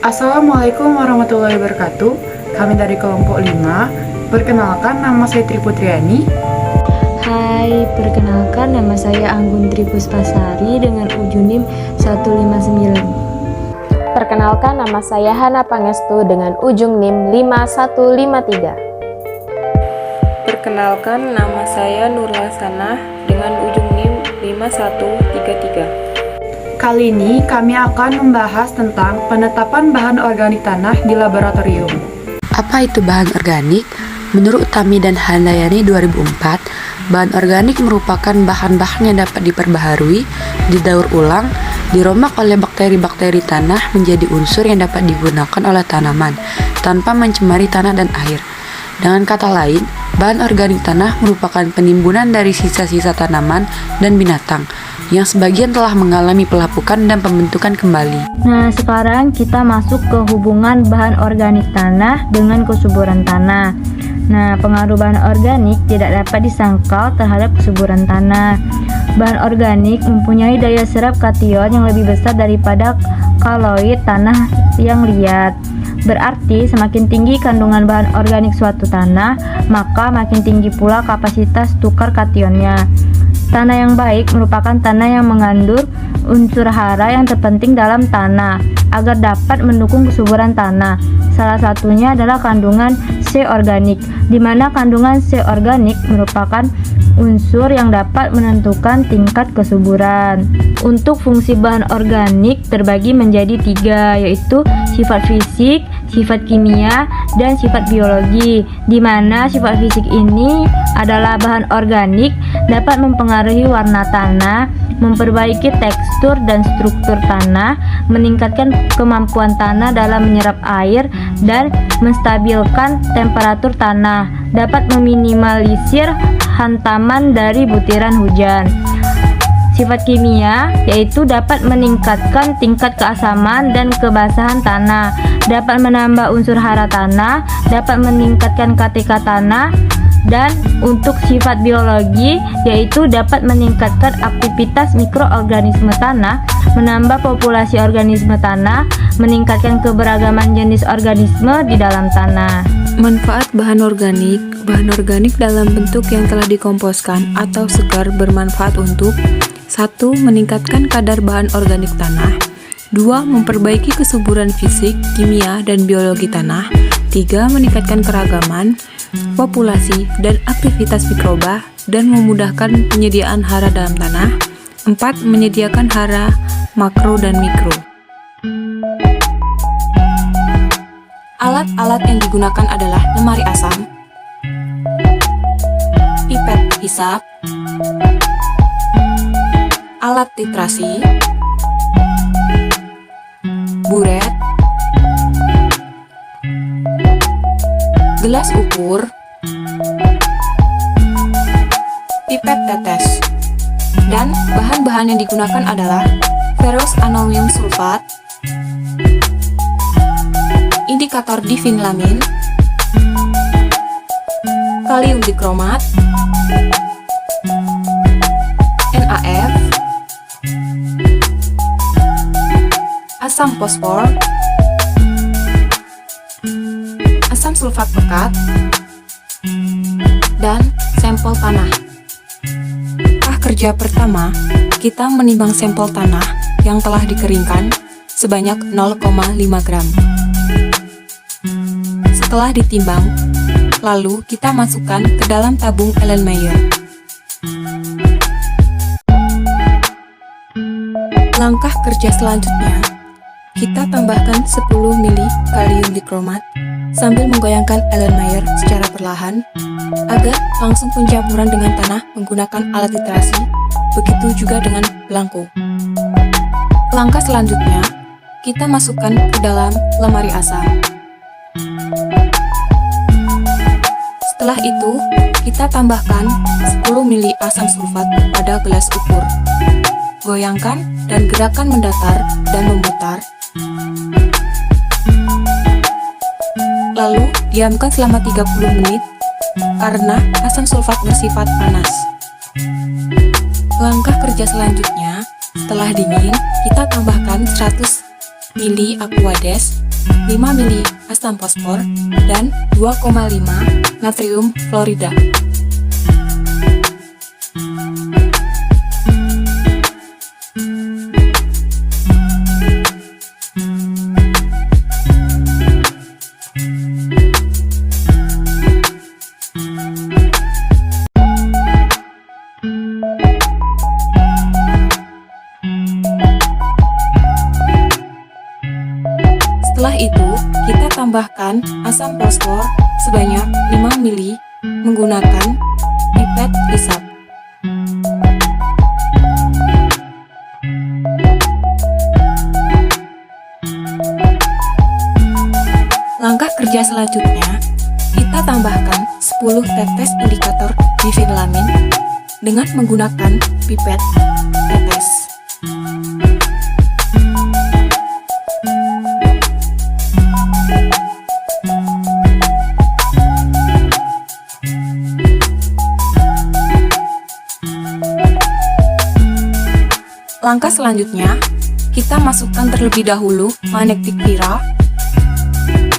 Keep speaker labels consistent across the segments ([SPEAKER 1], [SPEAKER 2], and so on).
[SPEAKER 1] Assalamualaikum warahmatullahi wabarakatuh. Kami dari kelompok 5. Perkenalkan, nama saya Tri Putriani.
[SPEAKER 2] Hai, perkenalkan nama saya Anggun Tri Puspasari dengan ujung NIM 159.
[SPEAKER 3] Perkenalkan, nama saya Hana Pangestu dengan ujung NIM 5153.
[SPEAKER 4] Perkenalkan, nama saya Nurla Sanah dengan ujung NIM 5133.
[SPEAKER 1] Kali ini kami akan membahas tentang penetapan bahan organik tanah di laboratorium.
[SPEAKER 5] Apa itu bahan organik? Menurut Tami dan Handayani 2004, bahan organik merupakan bahan-bahan yang dapat diperbaharui, didaur ulang, diromak oleh bakteri-bakteri tanah menjadi unsur yang dapat digunakan oleh tanaman tanpa mencemari tanah dan air. Dengan kata lain, bahan organik tanah merupakan penimbunan dari sisa-sisa tanaman dan binatang yang sebagian telah mengalami pelapukan dan pembentukan kembali.
[SPEAKER 2] Nah, sekarang kita masuk ke hubungan bahan organik tanah dengan kesuburan tanah. Nah, pengaruh bahan organik tidak dapat disangkal terhadap kesuburan tanah. Bahan organik mempunyai daya serap kation yang lebih besar daripada kaloid tanah yang liat. Berarti semakin tinggi kandungan bahan organik suatu tanah, maka makin tinggi pula kapasitas tukar kationnya. Tanah yang baik merupakan tanah yang mengandung unsur hara yang terpenting dalam tanah agar dapat mendukung kesuburan tanah. Salah satunya adalah kandungan C organik, di mana kandungan C organik merupakan unsur yang dapat menentukan tingkat kesuburan. Untuk fungsi bahan organik terbagi menjadi 3, yaitu sifat fisik, sifat kimia, dan sifat biologi, di mana sifat fisik ini adalah bahan organik dapat mempengaruhi warna tanah, memperbaiki tekstur dan struktur tanah, meningkatkan kemampuan tanah dalam menyerap air, dan menstabilkan temperatur tanah, dapat meminimalisir hantaman dari butiran hujan. Sifat kimia yaitu dapat meningkatkan tingkat keasaman dan kebasahan tanah, dapat menambah unsur hara tanah, dapat meningkatkan KTK tanah, dan untuk sifat biologi yaitu dapat meningkatkan aktivitas mikroorganisme tanah, menambah populasi organisme tanah, meningkatkan keberagaman jenis organisme di dalam tanah.
[SPEAKER 4] Manfaat bahan organik dalam bentuk yang telah dikomposkan atau segar bermanfaat untuk 1. Meningkatkan kadar bahan organik tanah. 2. Memperbaiki kesuburan fisik, kimia, dan biologi tanah. 3. Meningkatkan keragaman, populasi, dan aktivitas mikroba, dan memudahkan penyediaan hara dalam tanah. 4. Menyediakan hara makro dan mikro. Alat-alat yang digunakan adalah lemari asam, pipet hisap, alat titrasi, buret, gelas ukur, pipet tetes, dan bahan-bahan yang digunakan adalah ferrous anomium sulfat, indikator divinlamin, kalium dikromat, NaF, asam fosfor, asam sulfat pekat, dan sampel tanah. Kerja pertama, kita menimbang sampel tanah yang telah dikeringkan sebanyak 0,5 gram. Setelah ditimbang, lalu kita masukkan ke dalam tabung Erlenmeyer. Langkah kerja selanjutnya, kita tambahkan 10 ml kalium dikromat sambil menggoyangkan Erlenmeyer secara perlahan agar langsung pencaburan dengan tanah menggunakan alat titrasi, begitu juga dengan belangko. Langkah selanjutnya, kita masukkan ke dalam lemari asam. Setelah itu, kita tambahkan 10 ml asam sulfat pada gelas ukur. Goyangkan dan gerakan mendatar dan memutar. Lalu, diamkan selama 30 menit karena asam sulfat bersifat panas. Langkah kerja selanjutnya, setelah dingin, kita tambahkan 100 ml Aquades 5 mili asam fosfor, dan 2,5 natrium fluorida. Setelah itu, kita tambahkan asam fosfor sebanyak 5 mili menggunakan pipet hisap. Langkah kerja selanjutnya, kita tambahkan 10 tetes indikator difenlamin dengan menggunakan pipet tetes. Langkah selanjutnya, kita masukkan terlebih dahulu magnetic viral,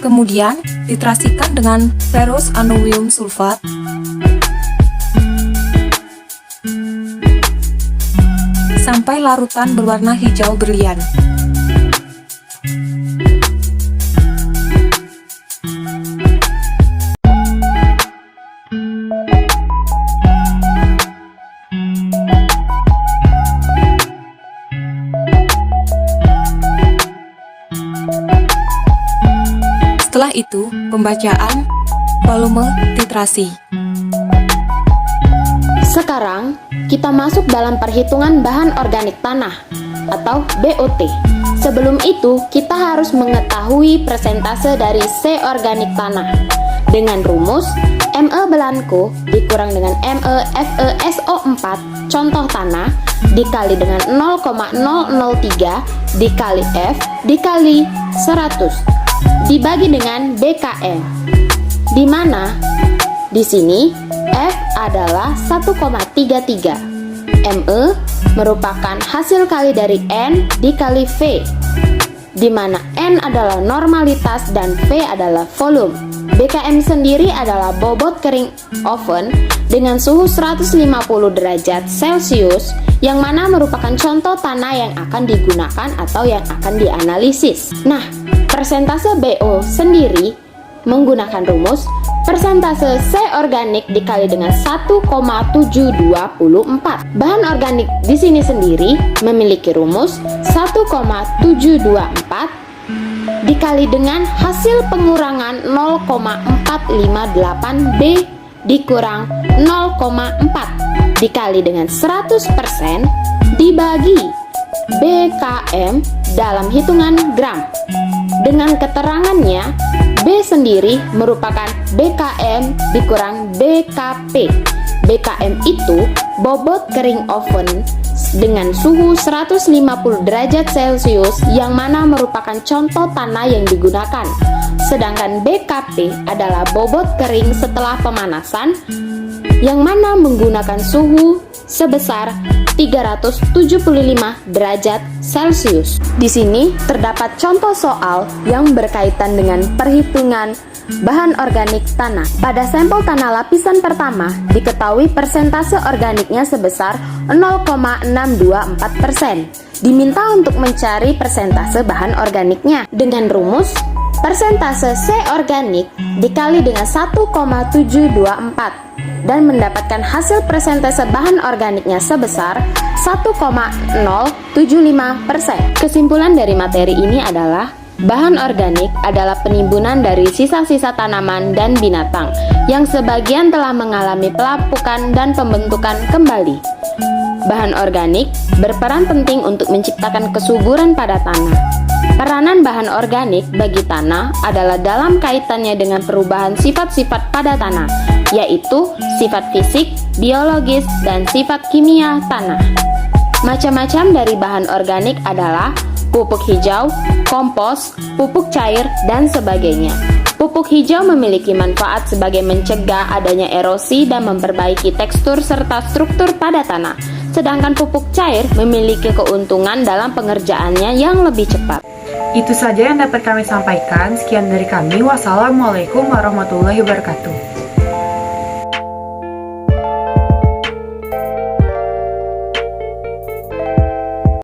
[SPEAKER 4] kemudian titrasikan dengan ferrous anuwium sulfat, sampai larutan berwarna hijau berlian. Setelah itu, pembacaan volume titrasi.
[SPEAKER 3] Sekarang, kita masuk dalam perhitungan bahan organik tanah atau BOT. Sebelum itu, kita harus mengetahui persentase dari C organik tanah dengan rumus Me Blanco dikurang dengan Me FeSO4 contoh tanah dikali dengan 0,003 dikali F dikali 100 dibagi dengan BKM, di mana di sini F adalah 1,33, Me merupakan hasil kali dari N dikali V, di mana N adalah normalitas dan V adalah volume. BKM sendiri adalah bobot kering oven dengan suhu 150 derajat Celcius yang mana merupakan contoh tanah yang akan digunakan atau yang akan dianalisis. Nah, persentase BO sendiri menggunakan rumus persentase C organik dikali dengan 1,724. Bahan organik di sini sendiri memiliki rumus 1,724 dikali dengan hasil pengurangan 0,458 B dikurang 0,4 dikali dengan 100% dibagi BKM dalam hitungan gram. Dengan keterangannya, B sendiri merupakan BKM dikurang BKP. BKM itu bobot kering oven dengan suhu 150 derajat Celcius yang mana merupakan contoh tanah yang digunakan. Sedangkan BKP adalah bobot kering setelah pemanasan yang mana menggunakan suhu sebesar 375 derajat Celcius. Di sini terdapat contoh soal yang berkaitan dengan perhitungan bahan organik tanah. Pada sampel tanah lapisan pertama, diketahui persentase organiknya sebesar 0,624%. Diminta untuk mencari persentase bahan organiknya dengan rumus persentase C organik dikali dengan 1,724 dan mendapatkan hasil persentase bahan organiknya sebesar 1,075%. Kesimpulan dari materi ini adalah bahan organik adalah penimbunan dari sisa-sisa tanaman dan binatang yang sebagian telah mengalami pelapukan dan pembentukan kembali. Bahan organik berperan penting untuk menciptakan kesuburan pada tanah. Peranan bahan organik bagi tanah adalah dalam kaitannya dengan perubahan sifat-sifat pada tanah, yaitu sifat fisik, biologis, dan sifat kimia tanah. Macam-macam dari bahan organik adalah pupuk hijau, kompos, pupuk cair, dan sebagainya. Pupuk hijau memiliki manfaat sebagai mencegah adanya erosi dan memperbaiki tekstur serta struktur pada tanah. Sedangkan pupuk cair memiliki keuntungan dalam pengerjaannya yang lebih cepat.
[SPEAKER 1] Itu saja yang dapat kami sampaikan. Sekian dari kami. Wassalamualaikum warahmatullahi wabarakatuh.